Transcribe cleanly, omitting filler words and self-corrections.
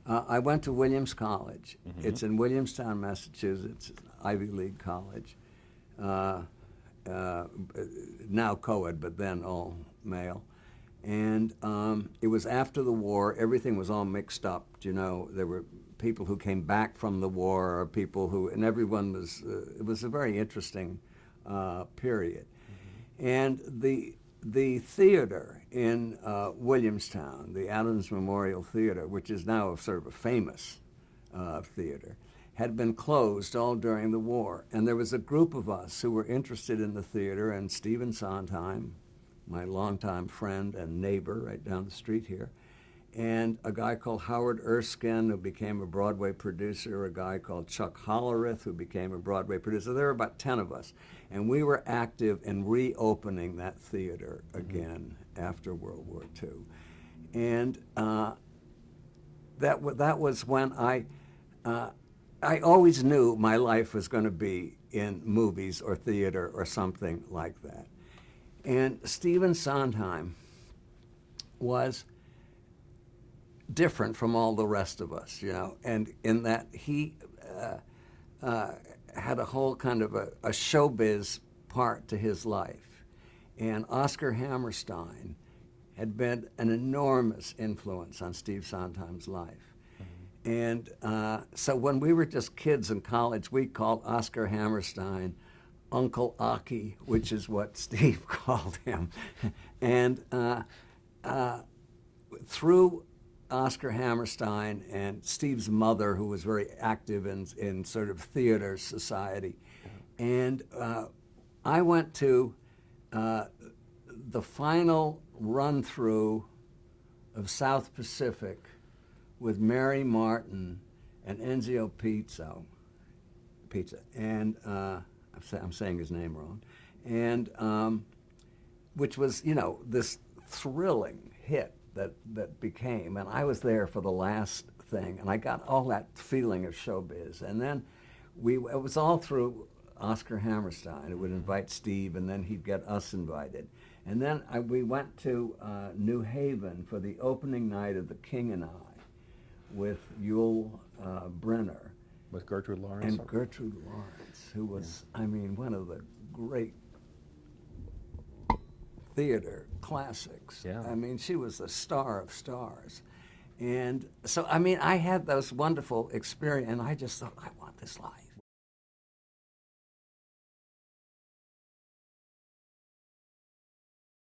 I went to Williams College. It's in Williamstown, Massachusetts, Ivy League college. Now co-ed, but then all male. And it was after the war. Everything was all mixed up. You know, there were people who came back from the war, or people who, and everyone was. It was a very interesting period. And the theater in Williamstown, the Adams Memorial Theater, which is now sort of a famous theater, had been closed all during the war. And there was a group of us who were interested in the theater, and Stephen Sondheim, my longtime friend and neighbor right down the street here, and a guy called Howard Erskine, who became a Broadway producer, a guy called Chuck Hollerith, who became a Broadway producer. There were about 10 of us, and we were active in reopening that theater again after World War II. And that was when I always knew my life was going to be in movies or theater or something like that. And Stephen Sondheim was different from all the rest of us, you know, and in that he had a whole kind of a showbiz part to his life. And Oscar Hammerstein had been an enormous influence on Steve Sondheim's life. And so when we were just kids in college, we called Oscar Hammerstein Uncle Aki, which is what Steve called him. And through Oscar Hammerstein and Steve's mother, who was very active in sort of theater society, and I went to the final run-through of South Pacific with Mary Martin and Enzio Pizza, and I'm saying his name wrong, and which was, you know, this thrilling hit that became, and I was there for the last thing, and I got all that feeling of showbiz. And then it was all through Oscar Hammerstein. It would invite Steve, and then he'd get us invited. And then we went to New Haven for the opening night of The King and I with Yul Brynner. With Gertrude Lawrence? And Gertrude Lawrence, who was, I mean, one of the great theater classics. Yeah. I mean, she was the star of stars. And so, I mean, I had those wonderful experiences, and I just thought, I want this life.